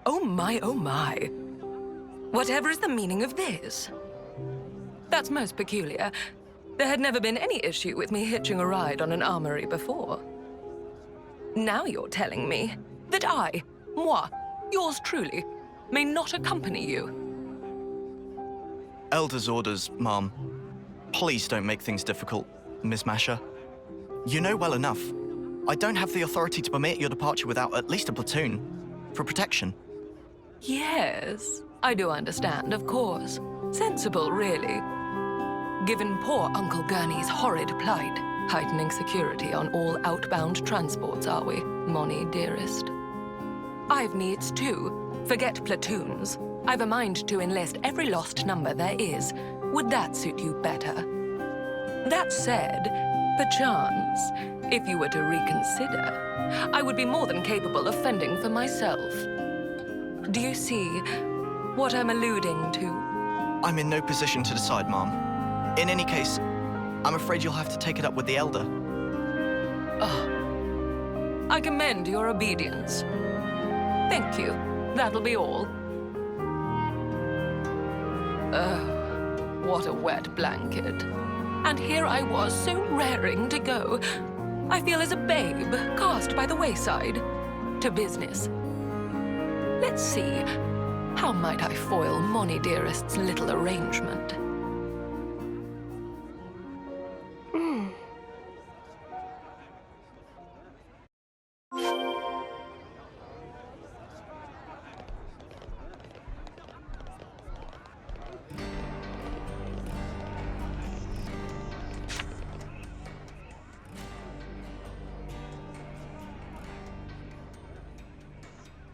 Oh my, oh my. Whatever is the meaning of this? That's most peculiar. There had never been any issue with me hitching a ride on an armory before. Now you're telling me that moi, yours truly, may not accompany you. Elder's orders, Mom. Please don't make things difficult, Miss Masha. You know well enough. I don't have the authority to permit your departure without at least a platoon. For protection. Yes, I do understand, of course. Sensible, really. Given poor Uncle Gurney's horrid plight, heightening security on all outbound transports, are we, Moni, dearest? I've needs too. Forget platoons. I've a mind to enlist every lost number there is. Would that suit you better? That said, perchance, if you were to reconsider, I would be more than capable of fending for myself. Do you see what I'm alluding to? I'm in no position to decide, Mom. In any case, I'm afraid you'll have to take it up with the Elder. Oh, I commend your obedience. Thank you. That'll be all. Oh, what a wet blanket. And here I was, so raring to go. I feel as a babe cast by the wayside. To business. Let's see. How might I foil Moni dearest's little arrangement?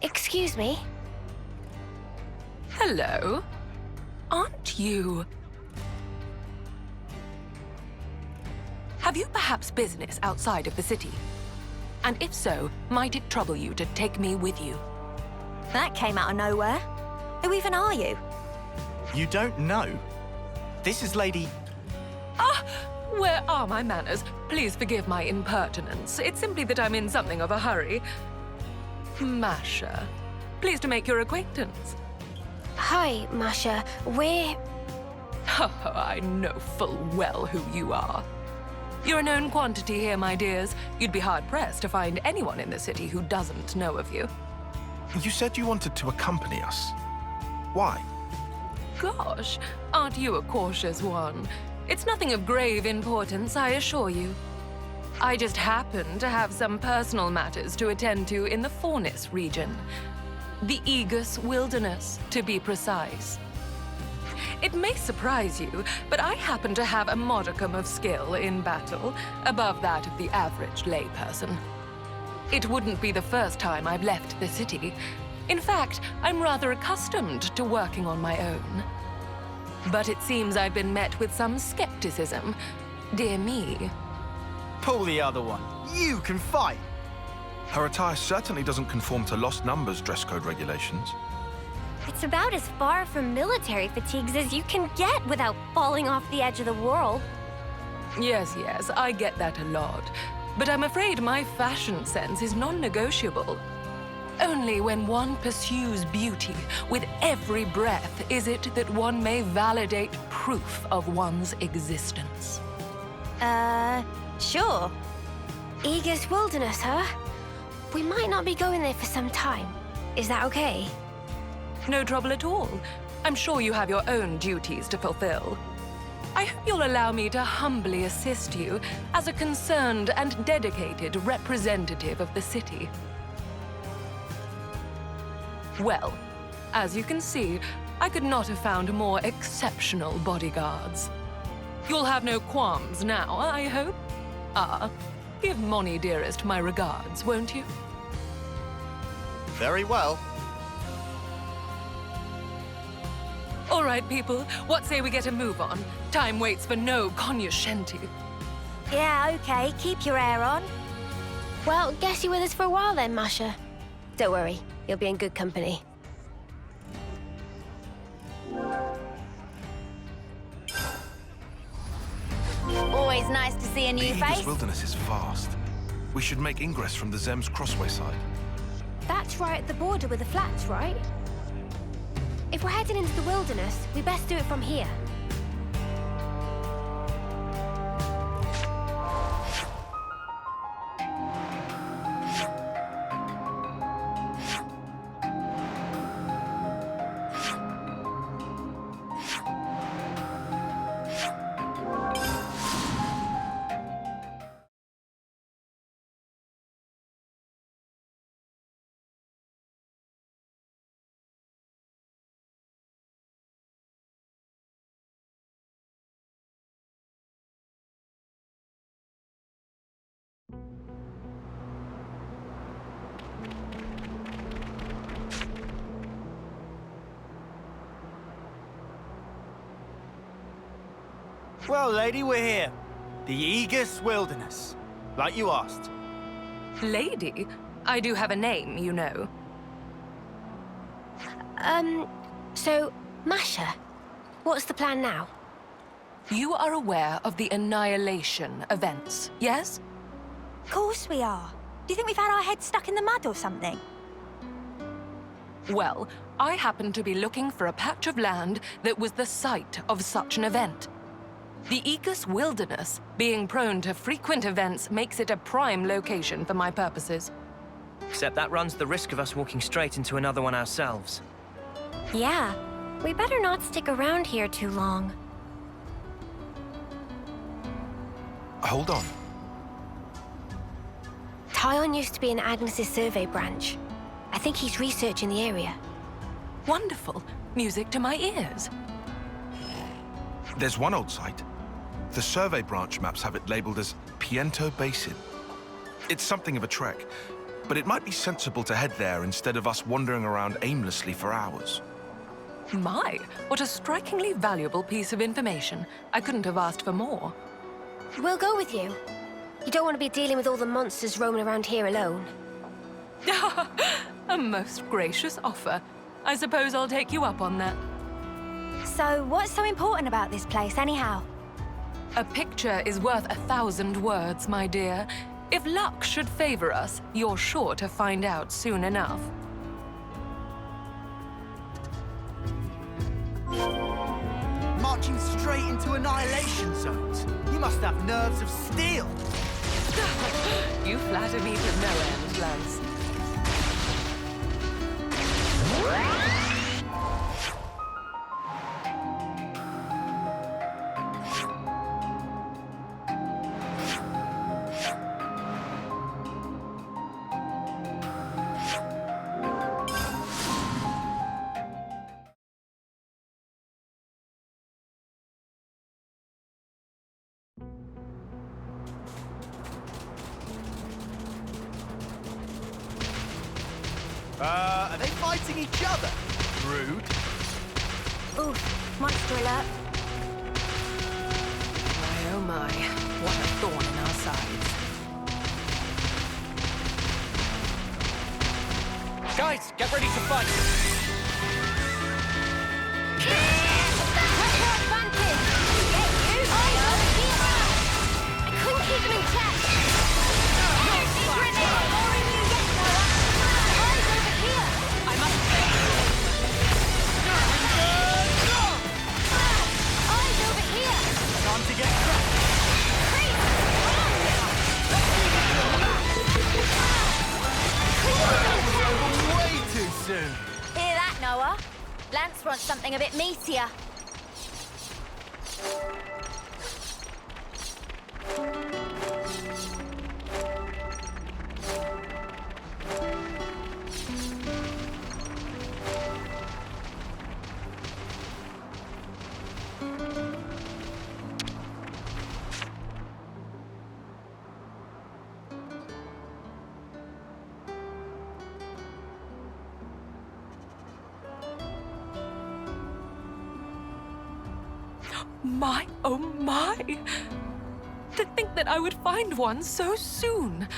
Excuse me? Hello? Aren't you... Have you perhaps business outside of the city? And if so, might it trouble you to take me with you? That came out of nowhere. Who even are you? You don't know? This is Lady... Ah! Where are my manners? Please forgive my impertinence. It's simply that I'm in something of a hurry. Masha. Pleased to make your acquaintance. Hi, Masha. We're... I know full well who you are. You're a known quantity here, my dears. You'd be hard-pressed to find anyone in the city who doesn't know of you. You said you wanted to accompany us. Why? Gosh, aren't you a cautious one? It's nothing of grave importance, I assure you. I just happen to have some personal matters to attend to in the Fornis region. The Aegis Wilderness, to be precise. It may surprise you, but I happen to have a modicum of skill in battle, above that of the average layperson. It wouldn't be the first time I've left the city. In fact, I'm rather accustomed to working on my own. But it seems I've been met with some skepticism. Dear me. Pull the other one. You can fight! Her attire certainly doesn't conform to Lost Numbers dress code regulations. It's about as far from military fatigues as you can get without falling off the edge of the world. Yes, I get that a lot. But I'm afraid my fashion sense is non-negotiable. Only when one pursues beauty with every breath is it that one may validate proof of one's existence. Sure. Aegis Wilderness, huh? We might not be going there for some time. Is that okay? No trouble at all. I'm sure you have your own duties to fulfill. I hope you'll allow me to humbly assist you as a concerned and dedicated representative of the city. Well, as you can see, I could not have found more exceptional bodyguards. You'll have no qualms now, I hope? Ah, give Moni dearest my regards, won't you? Very well. All right, people, what say we get a move on? Time waits for no cognoscenti. Yeah, okay. Keep your hair on. Well, guess you're with us for a while then, Masha. Don't worry, you'll be in good company. Always nice to see a new The Aegis face. Wilderness is vast. We should make ingress from the Zem's Crossway side. That's right at the border with the flats, right? If we're heading into the wilderness, we best do it from here. Well, lady, we're here. The Aegis Wilderness. Like you asked. Lady, I do have a name, you know. So, Masha, what's the plan now? You are aware of the Annihilation events, yes? Of course we are. Do you think we've had our heads stuck in the mud or something? Well, I happen to be looking for a patch of land that was the site of such an event. The Aegis Wilderness, being prone to frequent events, makes it a prime location for my purposes. Except that runs the risk of us walking straight into another one ourselves. Yeah, we better not stick around here too long. Hold on. Tyon used to be in Agnes's survey branch. I think he's researching the area. Wonderful. Music to my ears. There's one old site. The survey branch maps have it labeled as Piento Basin. It's something of a trek, but it might be sensible to head there instead of us wandering around aimlessly for hours. My, what a strikingly valuable piece of information. I couldn't have asked for more. We'll go with you. You don't want to be dealing with all the monsters roaming around here alone. A most gracious offer. I suppose I'll take you up on that. So, what's so important about this place, anyhow? A picture is worth 1,000 words, my dear. If luck should favor us, you're sure to find out soon enough. Marching straight into annihilation zones. You must have nerves of steel. You flatter me to no end, Lance. Are they fighting each other? Rude. Oof, monster alert. My oh my, what a thorn in our sides. Guys, get ready to fight! I couldn't keep them in check. Time to get cracked. Way too soon. Hear that, Noah? Lance wants something a bit meatier. my, oh my! To think that I would find one so soon.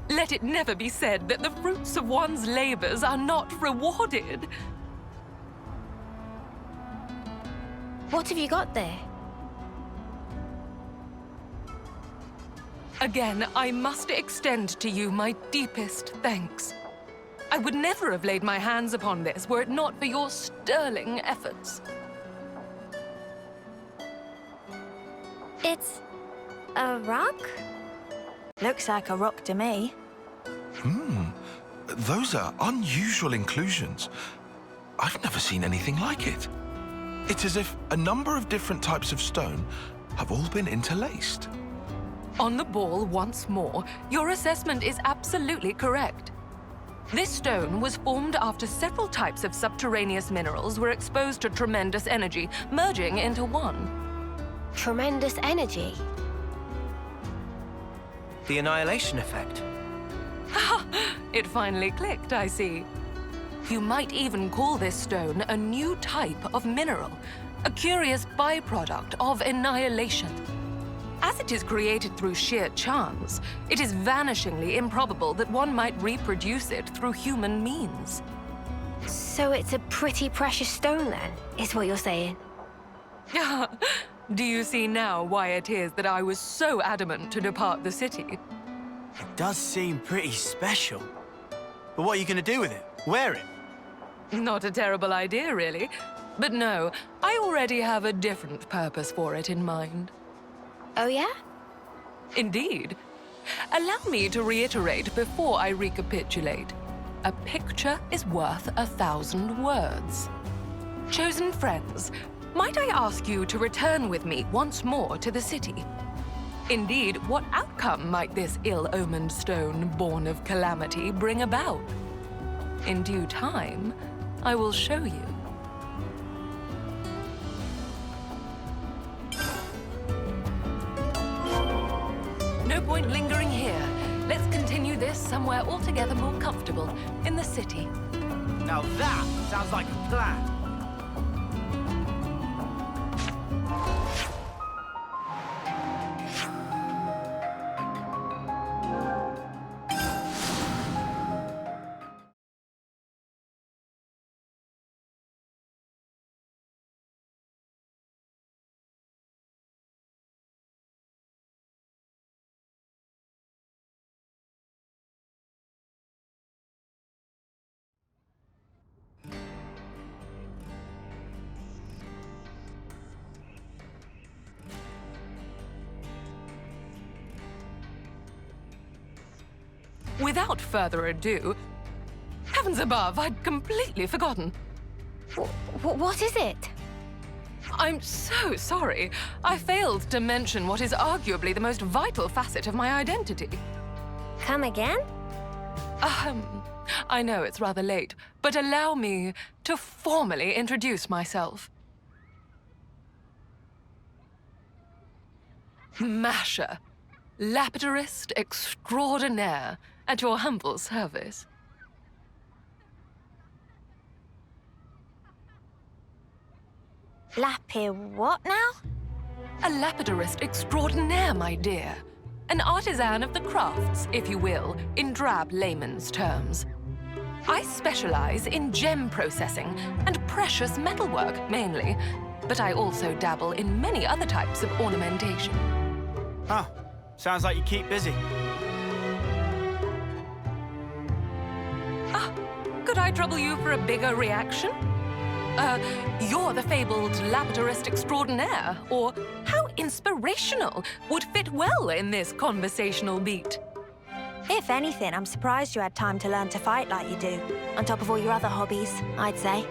Let it never be said that the fruits of one's labors are not rewarded. What have you got there? Again, I must extend to you my deepest thanks. I would never have laid my hands upon this were it not for your sterling efforts. It's a rock? Looks like a rock to me. Those are unusual inclusions. I've never seen anything like it. It's as if a number of different types of stone have all been interlaced. On the ball once more, your assessment is absolutely correct. This stone was formed after several types of subterraneous minerals were exposed to tremendous energy, merging into one. Tremendous energy. The annihilation effect. It finally clicked, I see. You might even call this stone a new type of mineral, a curious byproduct of annihilation. As it is created through sheer chance, it is vanishingly improbable that one might reproduce it through human means. So it's a pretty precious stone then, is what you're saying? Do you see now why it is that I was so adamant to depart the city? It does seem pretty special. But what are you going to do with it? Wear it? Not a terrible idea, really. But no, I already have a different purpose for it in mind. Oh yeah? Indeed. Allow me to reiterate before I recapitulate. A picture is worth 1,000 words. Chosen friends, might I ask you to return with me once more to the city? Indeed, what outcome might this ill-omened stone born of calamity bring about? In due time, I will show you. No point lingering here. Let's continue this somewhere altogether more comfortable, in the city. Now that sounds like a plan. Without further ado, heavens above, I'd completely forgotten. What is it? I'm so sorry. I failed to mention what is arguably the most vital facet of my identity. Come again? I know it's rather late, but allow me to formally introduce myself. Masha, Lapidarist Extraordinaire, at your humble service. What now? A Lapidarist Extraordinaire, my dear. An artisan of the crafts, if you will, in drab layman's terms. I specialize in gem processing and precious metalwork, mainly, but I also dabble in many other types of ornamentation. Huh. Sounds like you keep busy. Could I trouble you for a bigger reaction? You're the fabled Lapidarist Extraordinaire, or how inspirational would fit well in this conversational beat. If anything, I'm surprised you had time to learn to fight like you do, on top of all your other hobbies, I'd say.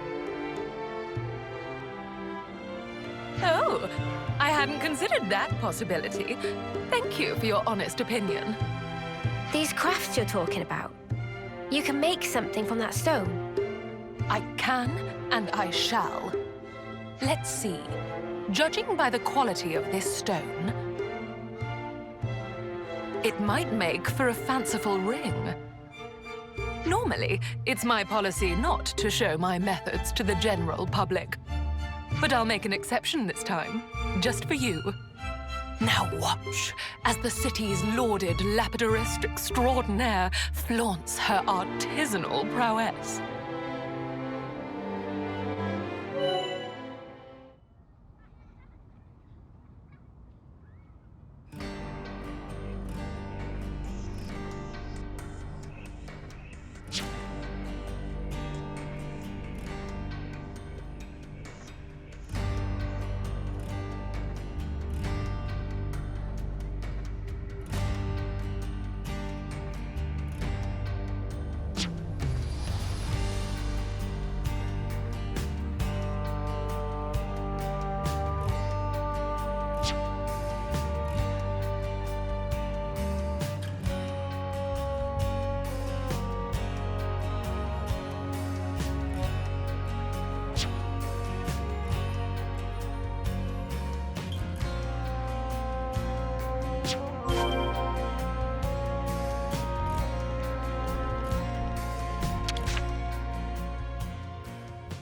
Oh, I hadn't considered that possibility. Thank you for your honest opinion. These crafts you're talking about, you can make something from that stone? I can, and I shall. Let's see. Judging by the quality of this stone, it might make for a fanciful ring. Normally, it's my policy not to show my methods to the general public. But I'll make an exception this time, just for you. Now watch as the city's lauded Lapidarist Extraordinaire flaunts her artisanal prowess.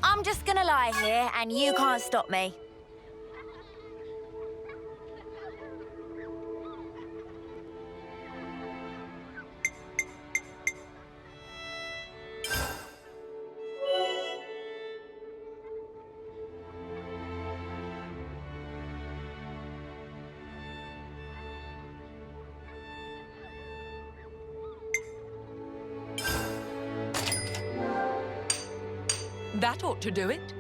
I'm just gonna lie here, and you can't stop me. That ought to do it.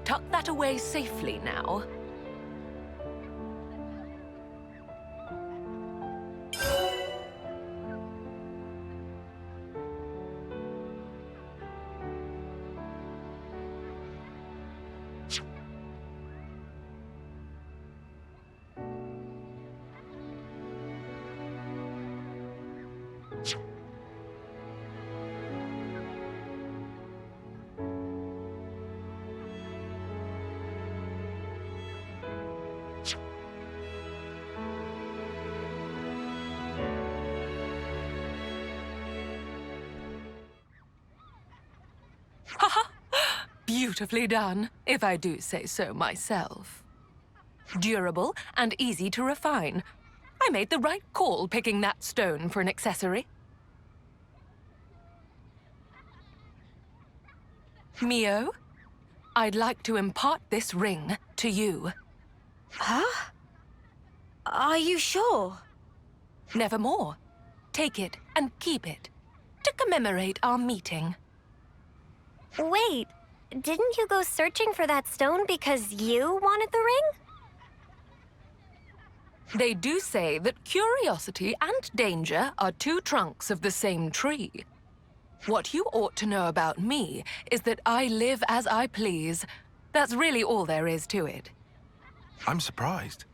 Tuck that away safely now. Haha! Beautifully done, if I do say so myself. Durable and easy to refine. I made the right call picking that stone for an accessory. Mio, I'd like to impart this ring to you. Huh? Are you sure? Nevermore. Take it and keep it to commemorate our meeting. Wait, didn't you go searching for that stone because you wanted the ring? They do say that curiosity and danger are two trunks of the same tree. What you ought to know about me is that I live as I please. That's really all there is to it. I'm surprised.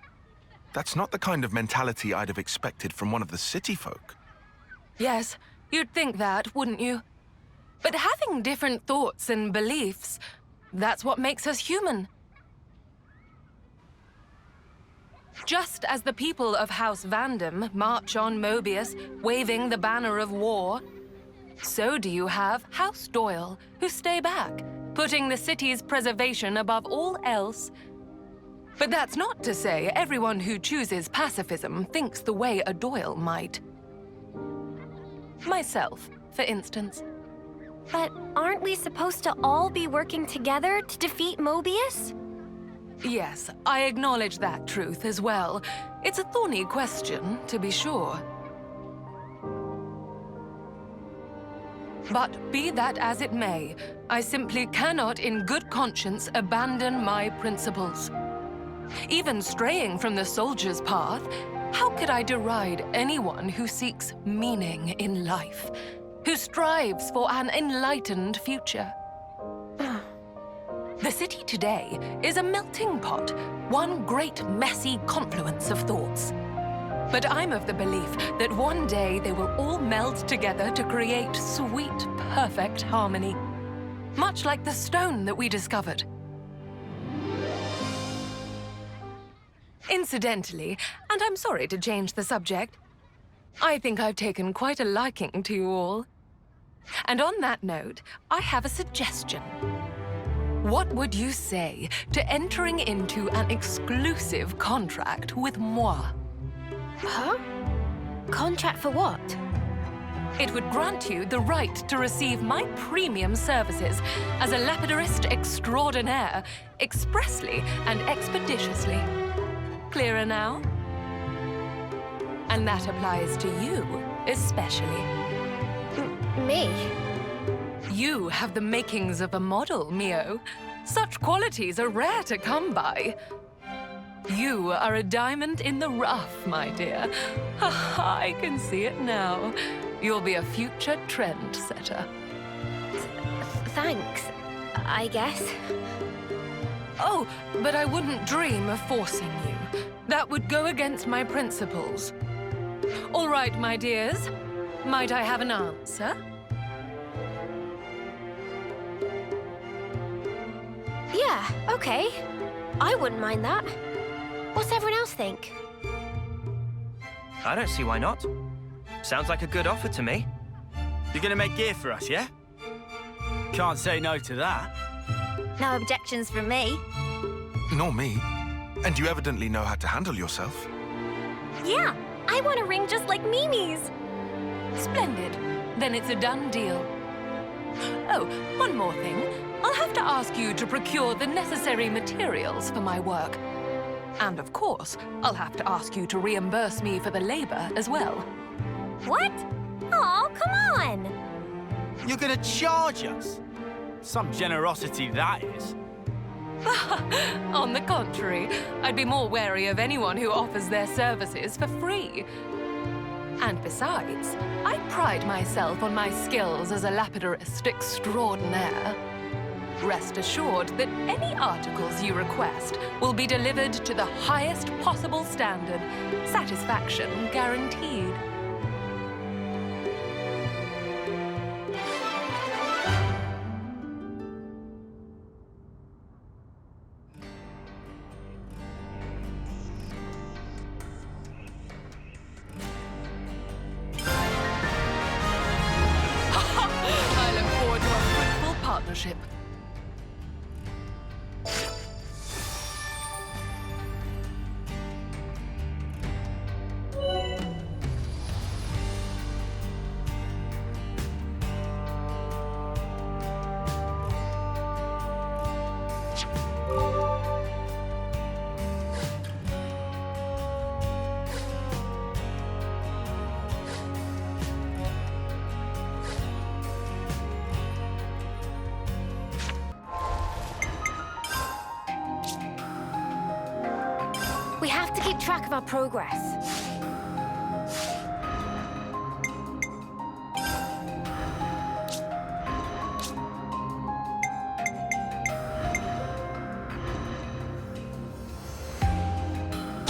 That's not the kind of mentality I'd have expected from one of the city folk. Yes, you'd think that, wouldn't you? But having different thoughts and beliefs, that's what makes us human. Just as the people of House Vandam march on Mobius, waving the banner of war, so do you have House Doyle, who stay back, putting the city's preservation above all else. But that's not to say everyone who chooses pacifism thinks the way a Doyle might. Myself, for instance. But aren't we supposed to all be working together to defeat Mobius? Yes, I acknowledge that truth as well. It's a thorny question, to be sure. But be that as it may, I simply cannot in good conscience abandon my principles. Even straying from the soldier's path, how could I deride anyone who seeks meaning in life, who strives for an enlightened future? The city today is a melting pot, one great messy confluence of thoughts. But I'm of the belief that one day they will all meld together to create sweet, perfect harmony. Much like the stone that we discovered. Incidentally, and I'm sorry to change the subject, I think I've taken quite a liking to you all. And on that note, I have a suggestion. What would you say to entering into an exclusive contract with moi? Huh? Contract for what? It would grant you the right to receive my premium services as a Lapidarist Extraordinaire, expressly and expeditiously. Clearer now? And that applies to you, especially. Me? You have the makings of a model, Mio. Such qualities are rare to come by. You are a diamond in the rough, my dear. I can see it now. You'll be a future trendsetter. Thanks, I guess. Oh, but I wouldn't dream of forcing you. That would go against my principles. All right, my dears. Might I have an answer? Yeah, okay. I wouldn't mind that. What's everyone else think? I don't see why not. Sounds like a good offer to me. You're gonna make gear for us, yeah? Can't say no to that. No objections from me. Nor me. And you evidently know how to handle yourself. Yeah, I want a ring just like Mimi's. Splendid. Then it's a done deal. Oh, one more thing. I'll have to ask you to procure the necessary materials for my work. And of course, I'll have to ask you to reimburse me for the labor as well. What? Oh, come on! You're gonna charge us? Some generosity, that is. On the contrary, I'd be more wary of anyone who offers their services for free. And besides, I pride myself on my skills as a Lapidarist Extraordinaire. Rest assured that any articles you request will be delivered to the highest possible standard. Satisfaction guaranteed. I look forward to a fruitful partnership. We have to keep track of our progress.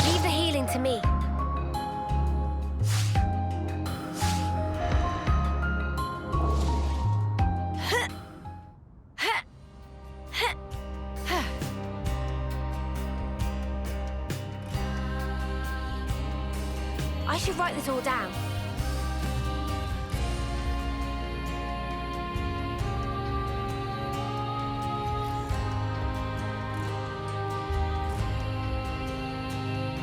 Leave the healing to me. I should write this all down.